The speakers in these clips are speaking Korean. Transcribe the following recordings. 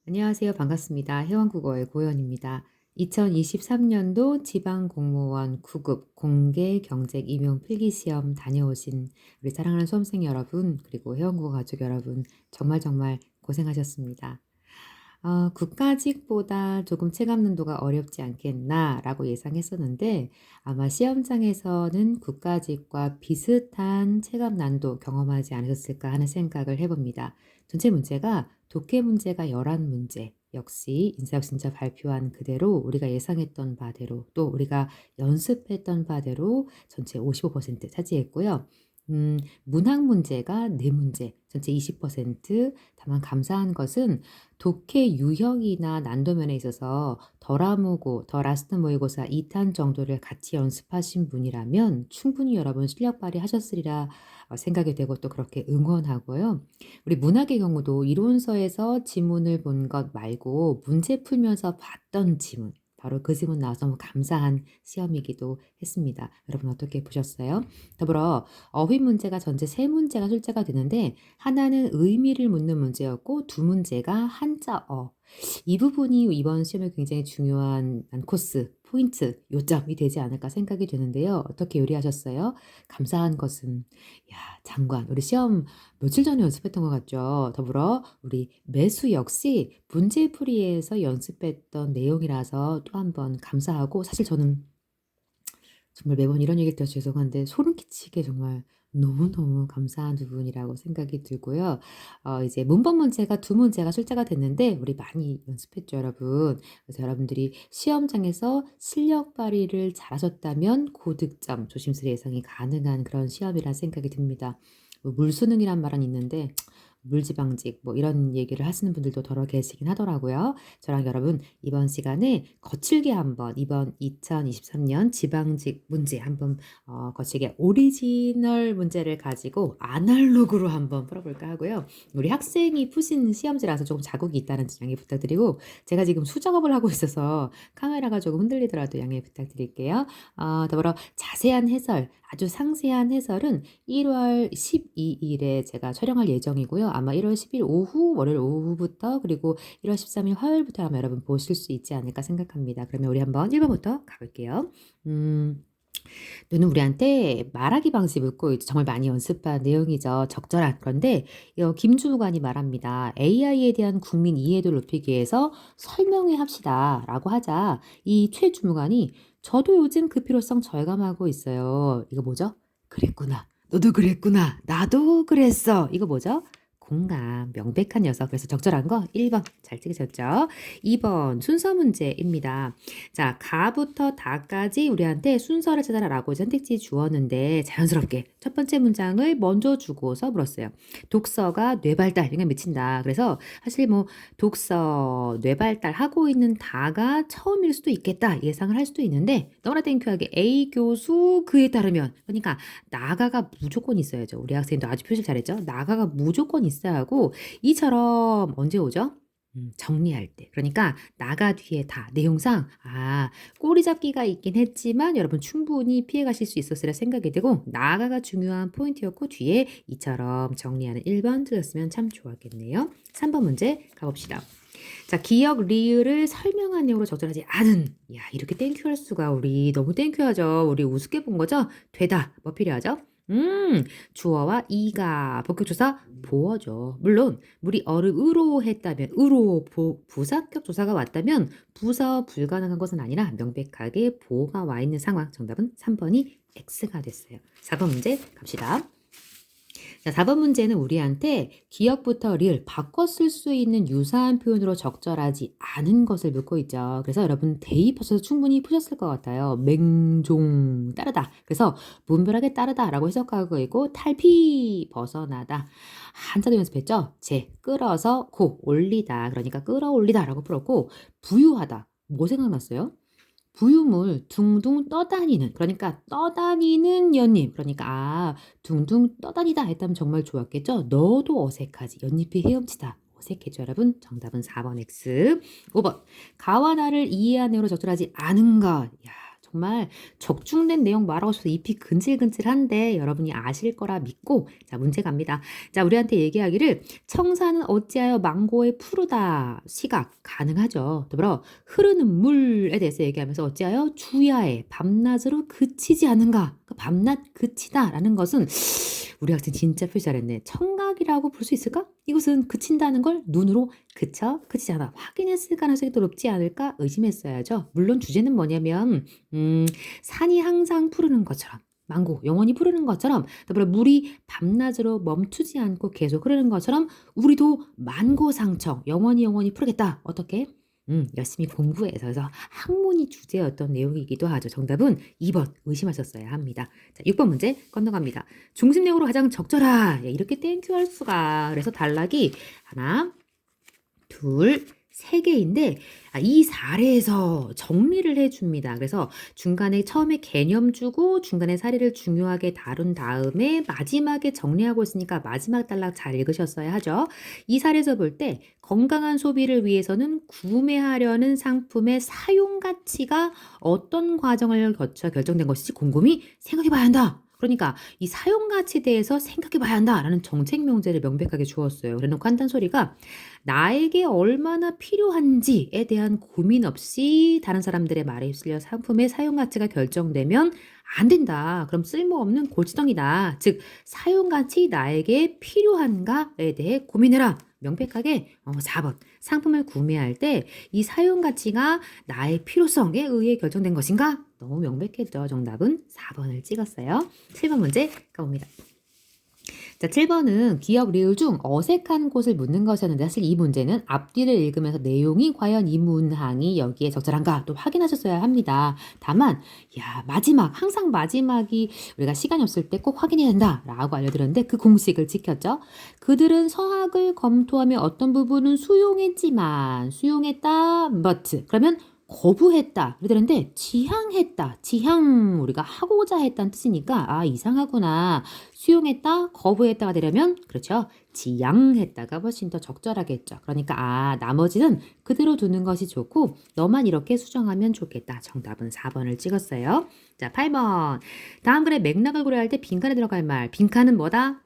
안녕하세요. 반갑습니다. 회원국어의 고현입니다. 2023년도 지방공무원 9급 공개경쟁 임용 필기시험 다녀오신 우리 사랑하는 수험생 여러분, 그리고 회원국어 가족 여러분, 정말 고생하셨습니다. 국가직보다 조금 체감 난도가 어렵지 않겠나라고 예상했었는데 아마 시험장에서는 국가직과 비슷한 체감 난도 경험하지 않으셨을까 하는 생각을 해봅니다. 전체 문제가 독해 문제가 11문제, 역시 인사혁신자 발표한 그대로 우리가 예상했던 바대로 또 우리가 연습했던 바대로 전체 55% 차지했고요. 문학 문제가 4문제, 전체 20%. 다만 감사한 것은 독해 유형이나 난도면에 있어서 덜아무고, 더라스트 모의고사 2탄 정도를 같이 연습하신 분이라면 충분히 여러분 실력 발휘하셨으리라 생각이 되고 또 그렇게 응원하고요. 우리 문학의 경우도 이론서에서 지문을 본 것 말고 문제 풀면서 봤던 지문, 바로 그 지문 나와서 너무 감사한 시험이기도 했습니다. 여러분 어떻게 보셨어요? 더불어 어휘 문제가 전체 3문제가 출제가 되는데 하나는 의미를 묻는 문제였고 2문제가 한자어. 이 부분이 이번 시험에 굉장히 중요한 코스, 포인트, 요점이 되지 않을까 생각이 되는데요. 어떻게 요리하셨어요? 감사한 것은 장관, 우리 시험 며칠 전에 연습했던 것 같죠. 더불어 우리 매수 역시 문제풀이에서 연습했던 내용이라서 또 한 번 감사하고 사실 저는 정말 매번 이런 얘기를 드려서 죄송한데 소름 끼치게 정말 너무너무 감사한 부분이라고 생각이 들고요. 이제 문법 문제가 2문제가 출제가 됐는데 우리 많이 연습했죠, 여러분. 그래서 여러분들이 시험장에서 실력 발휘를 잘하셨다면 고득점, 조심스레 예상이 가능한 그런 시험이라 생각이 듭니다. 물수능이란 말은 있는데 물지방직 뭐 이런 얘기를 하시는 분들도 더러 계시긴 하더라고요. 저랑 여러분 이번 시간에 거칠게 한번 이번 2023년 지방직 문제 한번 거칠게 오리지널 문제를 가지고 아날로그로 한번 풀어볼까 하고요. 우리 학생이 푸신 시험지라서 조금 자국이 있다는 점 양해 부탁드리고 제가 지금 수작업을 하고 있어서 카메라가 조금 흔들리더라도 양해 부탁드릴게요. 더불어 자세한 해설, 아주 상세한 해설은 1월 12일에 제가 촬영할 예정이고요. 아마 1월 10일 오후, 월요일 오후부터 그리고 1월 13일 화요일부터 아마 여러분 보실 수 있지 않을까 생각합니다. 그러면 우리 한번 1번부터 가볼게요. 너는 우리한테 말하기 방식 묻고 이제 정말 많이 연습한 내용이죠. 적절한. 그런데 김주무관이 말합니다. AI에 대한 국민 이해도를 높이기 위해서 설명회 합시다 라고 하자 이 최주무관이 저도 요즘 그 필요성 절감하고 있어요. 이거 뭐죠? 그랬구나. 너도 그랬구나. 나도 그랬어. 이거 뭐죠? 공감, 명백한 녀석. 그래서 적절한 거 1번 잘 찍으셨죠? 2번 순서 문제입니다. 자, 가부터 다까지 우리한테 순서를 찾아라라고 선택지 주었는데 자연스럽게 첫 번째 문장을 먼저 주고서 물었어요. 독서가 뇌발달, 영향 미친다. 그래서 사실 뭐 독서, 뇌발달 하고 있는 다가 처음일 수도 있겠다 예상을 할 수도 있는데 너무나 땡큐하게 A 교수 그에 따르면 그러니까 나가가 무조건 있어야죠. 우리 학생도 아주 표시 잘했죠. 나가가 무조건 있어야 하고 이처럼 언제 오죠? 정리할 때. 그러니까 나가 뒤에 다 내용상 꼬리 잡기가 있긴 했지만 여러분 충분히 피해 가실 수 있었으리라 생각이 되고 나가가 중요한 포인트였고 뒤에 이처럼 정리하는 1번 틀렸으면 참 좋았겠네요. 3번 문제 가봅시다. 자, 기억 리을을 설명한 내용으로 적절하지 않은. 야, 이렇게 땡큐할 수가. 우리 너무 땡큐하죠. 우리 우습게 본 거죠? 되다. 뭐 필요하죠? 주어와 이가 본격조사 보어죠. 물론 물이 어르으로 했다면 으로 부사격 조사가 왔다면 부사 불가능한 것은 아니라 명백하게 보가 와 있는 상황. 정답은 3번이 X가 됐어요. 4번 문제 갑시다. 자, 4번 문제는 우리한테 기억부터 리을 바꿔 쓸 수 있는 유사한 표현으로 적절하지 않은 것을 묻고 있죠. 그래서 여러분 대입하셔서 충분히 푸셨을 것 같아요. 맹종 따르다. 그래서 문별하게 따르다라고 해석하고 있고 탈피 벗어나다. 한자도 연습했죠. 끌어서 고 올리다. 그러니까 끌어올리다라고 풀었고 부유하다. 뭐 생각났어요? 부유물 둥둥 떠다니는 그러니까 떠다니는 연잎 그러니까 둥둥 떠다니다 했다면 정말 좋았겠죠. 너도 어색하지 연잎이 헤엄치다 어색했죠 여러분. 정답은 4번 X. 5번 가와 나를 이해한 내용으로 적절하지 않은 것. 야 정말 적중된 내용 말하고 싶어서 잎이 근질근질한데 여러분이 아실 거라 믿고 자 문제 갑니다. 자 우리한테 얘기하기를 청사는 어찌하여 망고에 푸르다 시각 가능하죠. 더불어 흐르는 물에 대해서 얘기하면서 어찌하여 주야에 밤낮으로 그치지 않은가. 그 밤낮 그치다라는 것은 우리 학생 진짜 표시 잘했네. 청각이라고 볼 수 있을까? 이것은 그친다는 걸 눈으로 그치지 않아. 확인했을 가능성이 더 높지 않을까 의심했어야죠. 물론 주제는 뭐냐면 산이 항상 푸르는 것처럼 망고 영원히 푸르는 것처럼 더불어 물이 밤낮으로 멈추지 않고 계속 흐르는 것처럼 우리도 만고상청 영원히 푸르겠다. 어떻게? 열심히 공부해서 그래서 학문이 주제였던 내용이기도 하죠. 정답은 2번 의심하셨어야 합니다. 자, 6번 문제 건너갑니다. 중심내용으로 가장 적절하. 예, 이렇게 땡큐 할 수가. 그래서 단락이 하나, 둘, 세 개인데 이 사례에서 정리를 해줍니다. 그래서 중간에 처음에 개념 주고 중간에 사례를 중요하게 다룬 다음에 마지막에 정리하고 있으니까 마지막 단락 잘 읽으셨어야 하죠. 이 사례에서 볼 때 건강한 소비를 위해서는 구매하려는 상품의 사용 가치가 어떤 과정을 거쳐 결정된 것인지 곰곰이 생각해 봐야 한다. 그러니까 이 사용 가치에 대해서 생각해 봐야 한다라는 정책 명제를 명백하게 주었어요. 그래놓고 한단 소리가 나에게 얼마나 필요한지에 대한 고민 없이 다른 사람들의 말에 휩쓸려 상품의 사용 가치가 결정되면 안 된다. 그럼 쓸모없는 골치덩이다. 즉 사용 가치 나에게 필요한가에 대해 고민해라. 명백하게 4번 상품을 구매할 때 이 사용 가치가 나의 필요성에 의해 결정된 것인가? 너무 명백했죠. 정답은 4번을 찍었어요. 7번 문제 가봅니다. 자, 7번은 기억 리을 중 어색한 곳을 묻는 것이었는데 사실 이 문제는 앞뒤를 읽으면서 내용이 과연 이 문항이 여기에 적절한가 또 확인하셨어야 합니다. 다만 항상 마지막이 우리가 시간이 없을 때 꼭 확인해야 된다라고 알려드렸는데 그 공식을 지켰죠. 그들은 서학을 검토하며 어떤 부분은 수용했지만 수용했다 but 그러면 거부했다. 그러는데 지향 우리가 하고자 했다는 뜻이니까 이상하구나. 수용했다, 거부했다가 되려면 그렇죠. 지양했다가 훨씬 더 적절하겠죠. 그러니까 나머지는 그대로 두는 것이 좋고 너만 이렇게 수정하면 좋겠다. 정답은 4번을 찍었어요. 자, 8번. 다음 글의 맥락을 고려할 때 빈칸에 들어갈 말. 빈칸은 뭐다?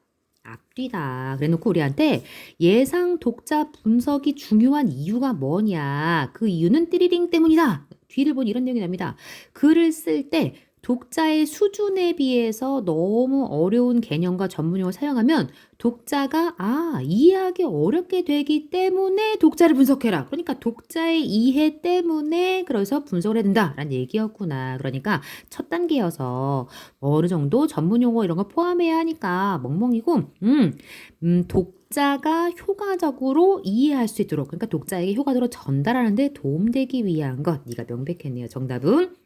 앞뒤다. 그래놓고 우리한테 예상 독자 분석이 중요한 이유가 뭐냐. 그 이유는 띠리링 때문이다. 뒤를 보니 이런 내용이 납니다. 글을 쓸 때 독자의 수준에 비해서 너무 어려운 개념과 전문용어를 사용하면 독자가 이해하기 어렵게 되기 때문에 독자를 분석해라. 그러니까 독자의 이해 때문에 그래서 분석을 해야 된다라는 얘기였구나. 그러니까 첫 단계여서 어느 정도 전문용어 이런 거 포함해야 하니까 멍멍이고 독자가 효과적으로 이해할 수 있도록 그러니까 독자에게 효과적으로 전달하는 데 도움되기 위한 것. 네가 명백했네요. 정답은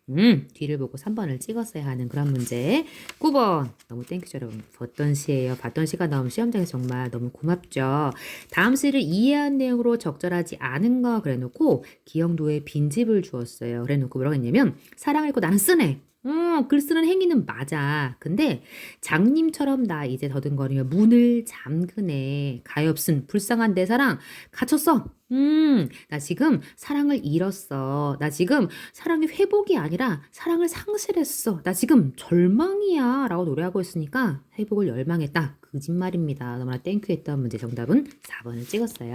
뒤를 보고 3번을 찍었어야 하는 그런 문제. 9번. 너무 땡큐죠, 여러분. 봤던 시예요. 봤던 시가 나오면 시험장에서 정말 너무 고맙죠. 다음 시를 이해한 내용으로 적절하지 않은 거 그래놓고 기억도에 빈집을 주었어요. 그래놓고 뭐라고 했냐면 사랑을 읽고 나는 쓰네. 글 쓰는 행위는 맞아. 근데 장님처럼 나 이제 더듬거리며 문을 잠그네. 가엾은 불쌍한 내 사랑 갇혔어. 나 지금 사랑을 잃었어. 나 지금 사랑의 회복이 아니라 사랑을 상실했어. 나 지금 절망이야. 라고 노래하고 있으니까 회복을 열망했다. 거짓말입니다. 너무나 땡큐했던 문제 정답은 4번을 찍었어요.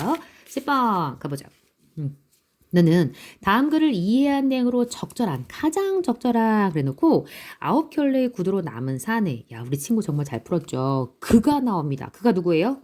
10번 가보자. 너는 다음 글을 이해한 내용으로 가장 적절한 그래놓고 9켤레의 구두로 남은 사내. 우리 친구 정말 잘 풀었죠. 그가 나옵니다. 그가 누구예요?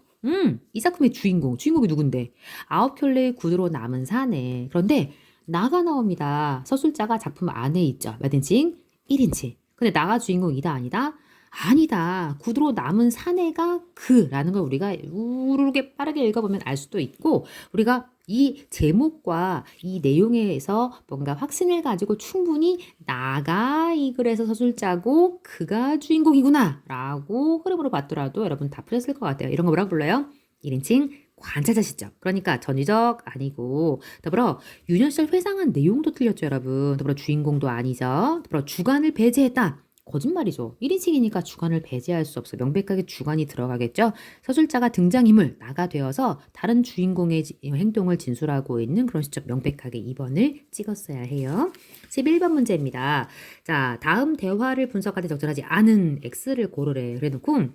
이 작품의 주인공이 누군데? 9켤레의 구두로 남은 사내. 그런데 나가 나옵니다. 서술자가 작품 안에 있죠. 몇 인칭? 1인칭. 근데 나가 주인공이다 아니다? 아니다. 구두로 남은 사내가 그라는 걸 우리가 우르르게 빠르게 읽어보면 알 수도 있고 우리가 이 제목과 이 내용에서 뭔가 확신을 가지고 충분히 나가 이 글에서 서술자고 그가 주인공이구나 라고 흐름으로 봤더라도 여러분 다 풀렸을 것 같아요. 이런 거 뭐라고 불러요? 1인칭 관찰자 시점. 그러니까 전위적 아니고 더불어 유년 시절 회상한 내용도 틀렸죠 여러분. 더불어 주인공도 아니죠. 더불어 주관을 배제했다. 거짓말이죠. 1인칭이니까 주관을 배제할 수 없어. 명백하게 주관이 들어가겠죠. 서술자가 등장인물, 나가 되어서 다른 주인공의 행동을 진술하고 있는 그런 시점 명백하게 2번을 찍었어야 해요. 11번 문제입니다. 자, 다음 대화를 분석할 때 적절하지 않은 X를 고르래. 그래놓고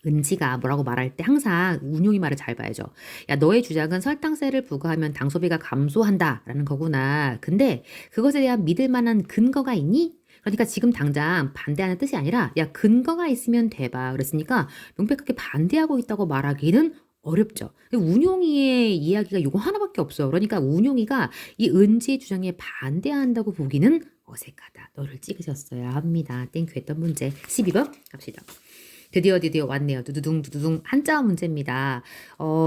은지가 뭐라고 말할 때 항상 운용이 말을 잘 봐야죠. 야, 너의 주장은 설탕세를 부과하면 당소비가 감소한다 라는 거구나. 근데 그것에 대한 믿을 만한 근거가 있니? 그러니까 지금 당장 반대하는 뜻이 아니라 야, 근거가 있으면 돼봐. 그랬으니까 명백하게 반대하고 있다고 말하기는 어렵죠. 운용이의 이야기가 요거 하나밖에 없어. 그러니까 운용이가 이 은지의 주장에 반대한다고 보기는 어색하다. 너를 찍으셨어야 합니다. 땡큐 했던 문제. 12번 갑시다. 드디어 왔네요. 두두둥 한자 문제입니다.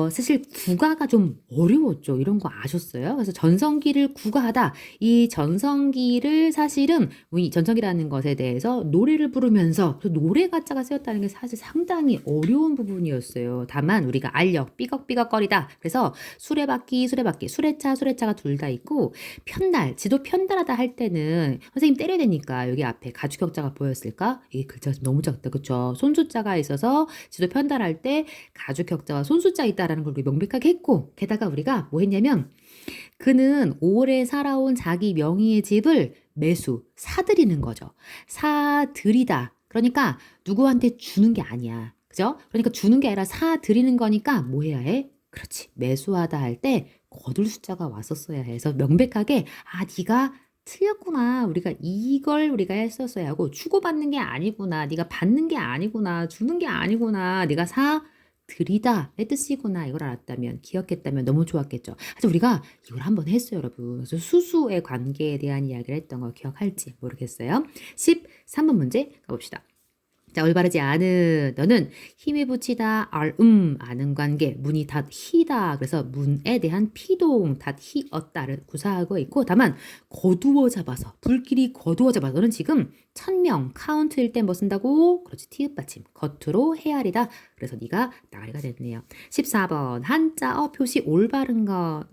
사실 국어가 좀 어려웠죠. 이런 거 아셨어요? 그래서 전성기를 국어하다. 이 전성기를 사실은 이 전성기라는 것에 대해서 노래를 부르면서 노래 가짜가 쓰였다는 게 사실 상당히 어려운 부분이었어요. 다만 우리가 알력 삐걱삐걱거리다. 그래서 수레바퀴 수레차가 둘 다 있고 편달 지도 편달하다 할 때는 선생님 때려야 되니까 여기 앞에 가주격자가 보였을까? 이 글자가 너무 작다. 그쵸? 손수자가 있어서 지도 편달할 때 가주격자와 손수자 있다라는 걸 명백하게 했고 게다가 우리가 뭐 했냐면 그는 오래 살아온 자기 명의의 집을 사들이는 거죠. 사들이다. 그러니까 누구한테 주는 게 아니야. 그죠? 그러니까 주는 게 아니라 사들이는 거니까 뭐 해야 해? 그렇지. 매수하다 할 때 거둘 숫자가 왔었어야 해서 명백하게 네가 틀렸구나. 이걸 우리가 했었어야 하고 주고받는 게 아니구나. 네가 받는 게 아니구나. 주는 게 아니구나. 네가 드리다의 뜻이구나. 이걸 알았다면 기억했다면 너무 좋았겠죠. 하지만 우리가 이걸 한번 했어요, 여러분. 그래서 수수의 관계에 대한 이야기를 했던 거 기억할지 모르겠어요. 13번 문제 가봅시다. 자, 올바르지 않은 너는 힘에 붙이다 아는 관계 문이 히다. 그래서 문에 대한 피동 히었다를 구사하고 있고 다만 거두어 잡아서 불길이 거두어 잡아서 너는 지금 1000명 카운트일 때 뭐 쓴다고? 그렇지. 티읕 받침 겉으로 헤아리다. 그래서 네가 나가리가 됐네요. 14번 한자어 표시 올바른 것.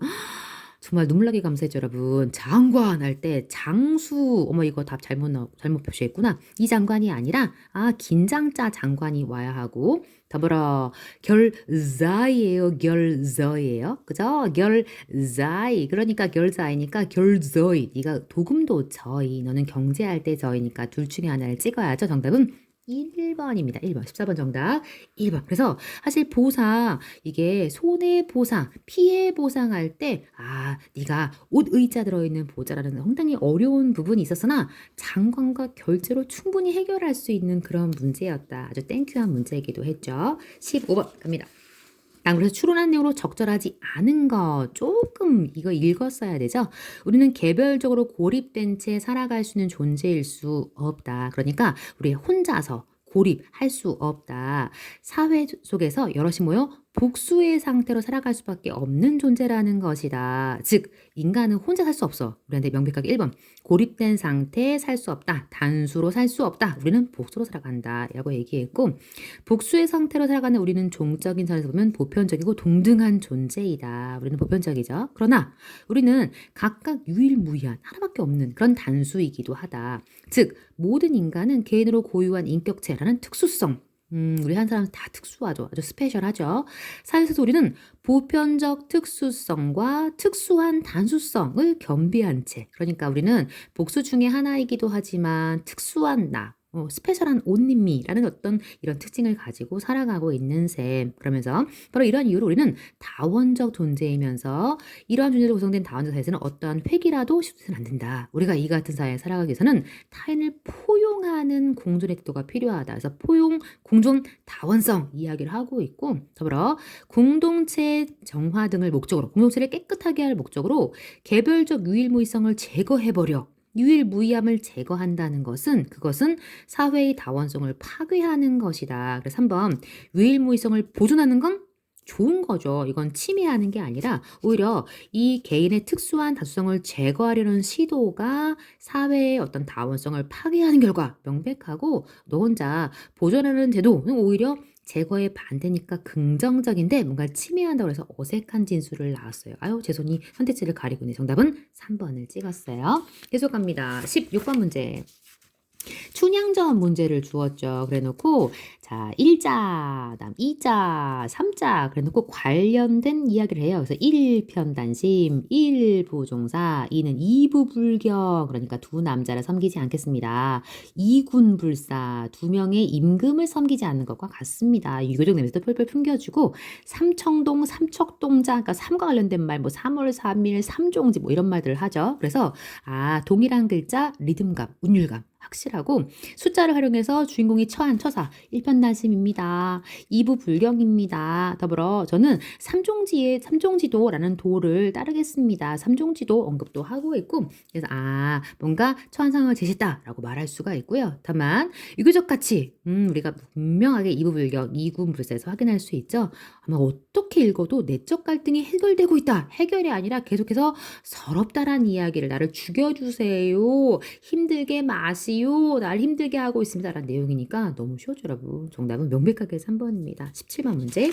정말 눈물 나게 감사했죠, 여러분. 장관 할 때 장수. 어머 이거 답 잘못 표시했구나. 이 장관이 아니라 긴장자 장관이 와야 하고 더불어 결자이에요. 결저예요. 그죠? 결자이. 그러니까 결자이니까 결저이. 네가 도금도 저이. 너는 경제할 때 저이니까 둘 중에 하나를 찍어야죠. 정답은 1번입니다. 1번. 14번 정답. 1번. 그래서 사실 보상, 이게 손해보상, 피해보상할 때, 네가 옷 의자 들어있는 보자라는 상당히 어려운 부분이 있었으나 장관과 결제로 충분히 해결할 수 있는 그런 문제였다. 아주 땡큐한 문제이기도 했죠. 15번 갑니다. 그래서 추론한 내용으로 적절하지 않은 거 조금 이거 읽었어야 되죠. 우리는 개별적으로 고립된 채 살아갈 수 있는 존재일 수 없다. 그러니까 우리 혼자서 고립할 수 없다. 사회 속에서 여럿이 모여 복수의 상태로 살아갈 수밖에 없는 존재라는 것이다. 즉 인간은 혼자 살 수 없어. 우리한테 명백하게 1번 고립된 상태에 살 수 없다. 단수로 살 수 없다. 우리는 복수로 살아간다. 라고 얘기했고 복수의 상태로 살아가는 우리는 종적인 선에서 보면 보편적이고 동등한 존재이다. 우리는 보편적이죠. 그러나 우리는 각각 유일무이한 하나밖에 없는 그런 단수이기도 하다. 즉 모든 인간은 개인으로 고유한 인격체라는 특수성 우리 한 사람은 다 특수하죠. 아주 스페셜하죠. 사회에서 우리는 보편적 특수성과 특수한 단수성을 겸비한 채 그러니까 우리는 복수 중에 하나이기도 하지만 특수한 스페셜한 온님미라는 어떤 이런 특징을 가지고 살아가고 있는 셈. 그러면서 바로 이런 이유로 우리는 다원적 존재이면서 이러한 존재로 구성된 다원적 사회에서는 어떠한 획이라도 실수는 안 된다. 우리가 이 같은 사회에 살아가기 위해서는 타인을 포용하는 공존의 태도가 필요하다. 그래서 포용, 공존, 다원성 이야기를 하고 있고 더불어 공동체 정화 등을 목적으로 공동체를 깨끗하게 할 목적으로 개별적 유일무이성을 제거해버려 유일무이함을 제거한다는 그것은 사회의 다원성을 파괴하는 것이다. 그래서 3번 유일무이성을 보존하는 건 좋은 거죠. 이건 침해하는 게 아니라 오히려 이 개인의 특수한 다수성을 제거하려는 시도가 사회의 어떤 다원성을 파괴하는 결과 명백하고 너 혼자 보존하는 제도는 오히려 제거에 반대니까 긍정적인데 뭔가 침해한다고 해서 어색한 진술을 나왔어요. 제 손이 선택지를 가리고 있네. 정답은 3번을 찍었어요. 계속 갑니다. 16번 문제. 춘향전 문제를 주었죠. 그래 놓고 자 1자, 다음 2자, 3자 그래 놓고 관련된 이야기를 해요. 그래서 1편단심, 1부종사, 2는 이부불경 그러니까 두 남자를 섬기지 않겠습니다. 2군불사, 두 명의 임금을 섬기지 않는 것과 같습니다. 유교적 냄새도 펄펄 풍겨주고 삼청동, 삼척동자 그러니까 삼과 관련된 말 뭐 3월 3일, 삼종지 뭐 이런 말들을 하죠. 그래서 동일한 글자, 리듬감, 운율감 확실하고 숫자를 활용해서 주인공이 처한 처사 1편단심입니다. 2부 불경입니다. 더불어 저는 삼종지도라는 도를 따르겠습니다. 삼종지도 언급도 하고 있고 그래서 뭔가 처한 상황을 제시했다라고 말할 수가 있고요. 다만 유교적 가치 우리가 분명하게 2부 불경, 2군 불사에서 확인할 수 있죠. 아마 어떻게 읽어도 내적 갈등이 해결되고 있다. 해결이 아니라 계속해서 서럽다란 이야기를 나를 죽여주세요. 힘들게 마시오. 날 힘들게 하고 있습니다. 라는 내용이니까 너무 쉬워죠, 여러분. 정답은 명백하게 3번입니다. 17번 문제.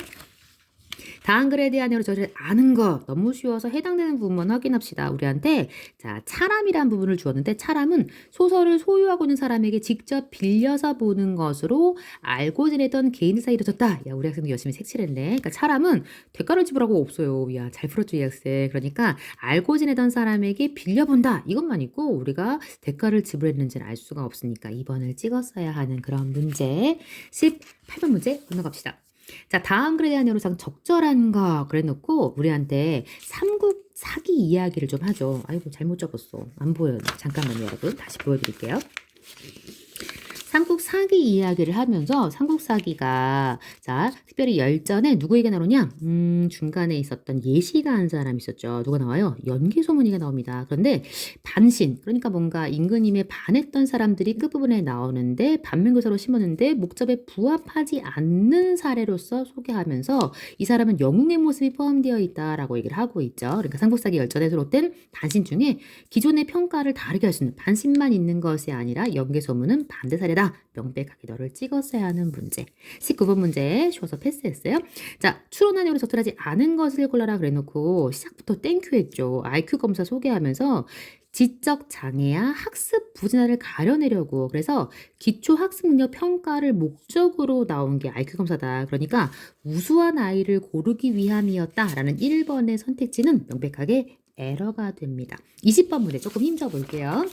다음 글에 대한 내용을 저를 아는 거 너무 쉬워서 해당되는 부분만 확인합시다. 우리한테 자 차람이란 부분을 주었는데 차람은 소설을 소유하고 있는 사람에게 직접 빌려서 보는 것으로 알고 지내던 개인들 사이에 이루어졌다. 야 우리 학생도 열심히 색칠했네. 그러니까 차람은 대가를 지불하고 없어요. 야 잘 풀었죠 이 학생. 그러니까 알고 지내던 사람에게 빌려본다. 이것만 있고 우리가 대가를 지불했는지는 알 수가 없으니까 2번을 찍었어야 하는 그런 문제. 18번 문제 건너갑시다. 자, 다음 글에 대한 내용상 적절한 거 그래 놓고 우리한테 삼국 사기 이야기를 좀 하죠. 아이고 잘못 적었어. 안 보여요. 잠깐만요, 여러분. 다시 보여드릴게요. 삼국 사기 이야기를 하면서 삼국 사기가 자 특별히 열전에 누구에게 나오냐? 중간에 있었던 예시가 한 사람 있었죠. 누가 나와요? 연개소문이가 나옵니다. 그런데 반신 그러니까 뭔가 임금님에 반했던 사람들이 끝부분에 나오는데 반면교사로 심었는데 목적에 부합하지 않는 사례로서 소개하면서 이 사람은 영웅의 모습이 포함되어 있다라고 얘기를 하고 있죠. 그러니까 삼국 사기 열전에 수록된 반신 중에 기존의 평가를 다르게 할 수 있는 반신만 있는 것이 아니라 연개소문은 반대 사례다. 명백하게 너를 찍었어야 하는 문제. 19번 문제 쉬워서 패스했어요. 자, 추론한 내용을 적절하지 않은 것을 골라라 그래놓고 시작부터 땡큐 했죠. IQ 검사 소개하면서 지적 장애야 학습 부진화를 가려내려고 그래서 기초 학습 능력 평가를 목적으로 나온 게 IQ 검사다. 그러니까 우수한 아이를 고르기 위함이었다라는 1번의 선택지는 명백하게 에러가 됩니다. 20번 문제 조금 힘줘 볼게요.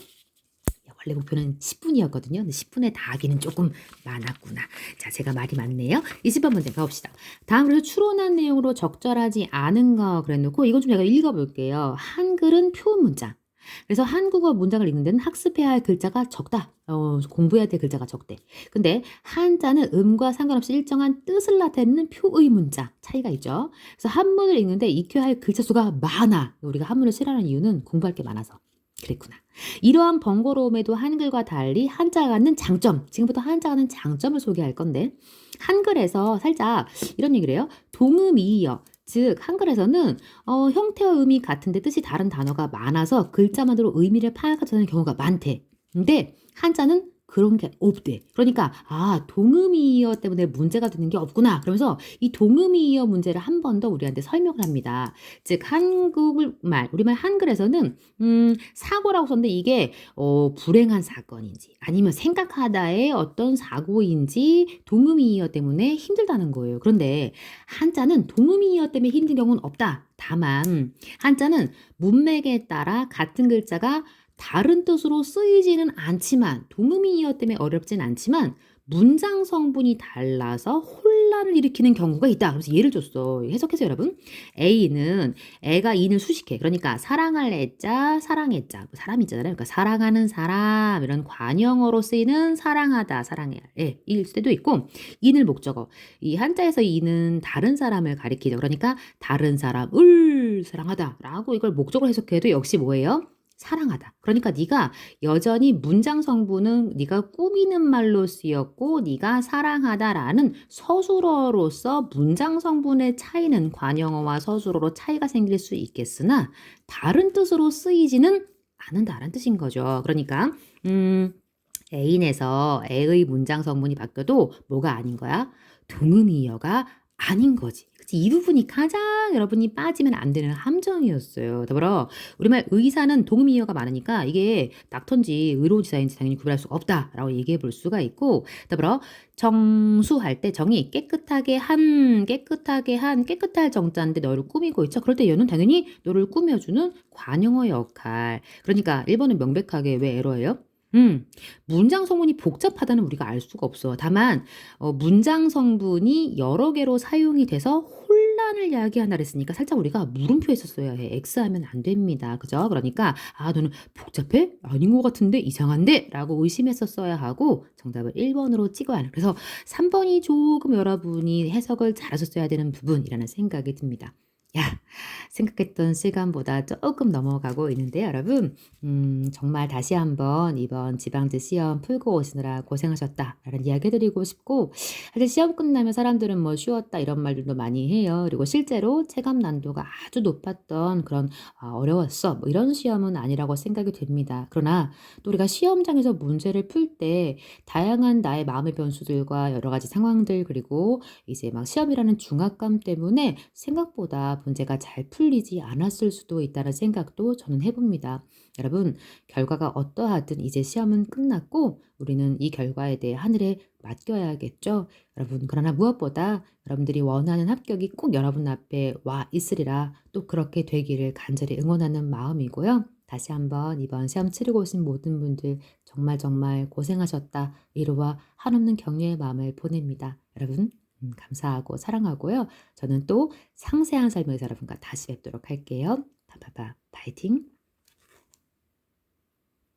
원래 목표는 10분이었거든요. 근데 10분에 다 하기는 조금 많았구나. 자, 제가 말이 많네요. 20번 문제 가봅시다. 다음으로 추론한 내용으로 적절하지 않은 거 그래놓고 이건 좀 제가 읽어볼게요. 한글은 표음 문장. 그래서 한국어 문장을 읽는 데는 학습해야 할 글자가 적다. 공부해야 될 글자가 적대. 근데 한자는 음과 상관없이 일정한 뜻을 나타내는 표의 문자 차이가 있죠. 그래서 한문을 읽는데 익혀야 할 글자 수가 많아. 우리가 한문을 싫어하는 이유는 공부할 게 많아서. 그랬구나. 이러한 번거로움에도 한글과 달리 한자가 갖는 장점, 지금부터 한자가 갖는 장점을 소개할 건데 한글에서 살짝 이런 얘기를 해요. 동음이의어, 즉 한글에서는 형태와 의미 같은데 뜻이 다른 단어가 많아서 글자만으로 의미를 파악하지 않는 경우가 많대. 근데 한자는 그런 게 없대. 그러니까 동음이의어 때문에 문제가 되는 게 없구나. 그러면서 이 동음이의어 문제를 한 번 더 우리한테 설명을 합니다. 즉 우리말 한글에서는 사고라고 썼는데 이게 불행한 사건인지 아니면 생각하다의 어떤 사고인지 동음이의어 때문에 힘들다는 거예요. 그런데 한자는 동음이의어 때문에 힘든 경우는 없다. 다만 한자는 문맥에 따라 같은 글자가 다른 뜻으로 쓰이지는 않지만 동음이의어 때문에 어렵진 않지만 문장 성분이 달라서 혼란을 일으키는 경우가 있다. 그래서 예를 줬어. 해석해서 여러분. A는 애가 인을 수식해. 그러니까 사랑할 애자, 사랑의 자. 사람이 있잖아요. 그러니까 사랑하는 사람 이런 관형어로 쓰이는 사랑하다, 사랑해야 일 때도 있고 인을 목적어. 이 한자에서 인은 다른 사람을 가리키죠. 그러니까 다른 사람을 사랑하다라고 이걸 목적으로 해석해도 역시 뭐예요? 사랑하다. 그러니까 네가 여전히 문장 성분은 네가 꾸미는 말로 쓰였고 네가 사랑하다라는 서술어로서 문장 성분의 차이는 관형어와 서술어로 차이가 생길 수 있겠으나 다른 뜻으로 쓰이지는 않는다라는 뜻인 거죠. 그러니까 애인에서 애의 문장 성분이 바뀌어도 뭐가 아닌 거야? 동음이어가 아닌 거지. 그치? 이 부분이 가장 여러분이 빠지면 안 되는 함정이었어요. 더불어 우리말 의사는 동음이어가 많으니까 이게 닥터인지 의료지사인지 당연히 구별할 수가 없다라고 얘기해 볼 수가 있고, 더불어 정수할 때 정이 깨끗할 정자인데 너를 꾸미고 있죠. 그럴 때 얘는 당연히 너를 꾸며주는 관용어 역할. 그러니까 1번은 명백하게 왜 에러예요? 문장 성분이 복잡하다는 우리가 알 수가 없어. 다만 문장 성분이 여러 개로 사용이 돼서 혼란을 야기한다 그랬으니까 살짝 우리가 물음표 했었어야 해. X하면 안 됩니다. 그죠? 그러니까 너는 복잡해? 아닌 것 같은데? 이상한데? 라고 의심했었어야 하고 정답을 1번으로 찍어야 하는. 그래서 3번이 조금 여러분이 해석을 잘하셨어야 되는 부분이라는 생각이 듭니다. 야, 생각했던 시간보다 조금 넘어가고 있는데 여러분, 정말 다시 한번 이번 지방제 시험 풀고 오시느라 고생하셨다라는 이야기 해드리고 싶고, 사실 시험 끝나면 사람들은 뭐 쉬웠다 이런 말들도 많이 해요. 그리고 실제로 체감 난도가 아주 높았던 그런 어려웠어 뭐 이런 시험은 아니라고 생각이 됩니다. 그러나 또 우리가 시험장에서 문제를 풀 때 다양한 나의 마음의 변수들과 여러 가지 상황들, 그리고 이제 막 시험이라는 중압감 때문에 생각보다 문제가 잘 풀리지 않았을 수도 있다는 생각도 저는 해봅니다. 여러분, 결과가 어떠하든 이제 시험은 끝났고 우리는 이 결과에 대해 하늘에 맡겨야겠죠. 여러분, 그러나 무엇보다 여러분들이 원하는 합격이 꼭 여러분 앞에 와 있으리라 또 그렇게 되기를 간절히 응원하는 마음이고요. 다시 한번 이번 시험 치르고 오신 모든 분들 정말 정말 고생하셨다. 위로와 한없는 격려의 마음을 보냅니다. 여러분, 감사하고 사랑하고요. 저는 또 상세한 설명에서 여러분과 다시 뵙도록 할게요. 파파파 파이팅!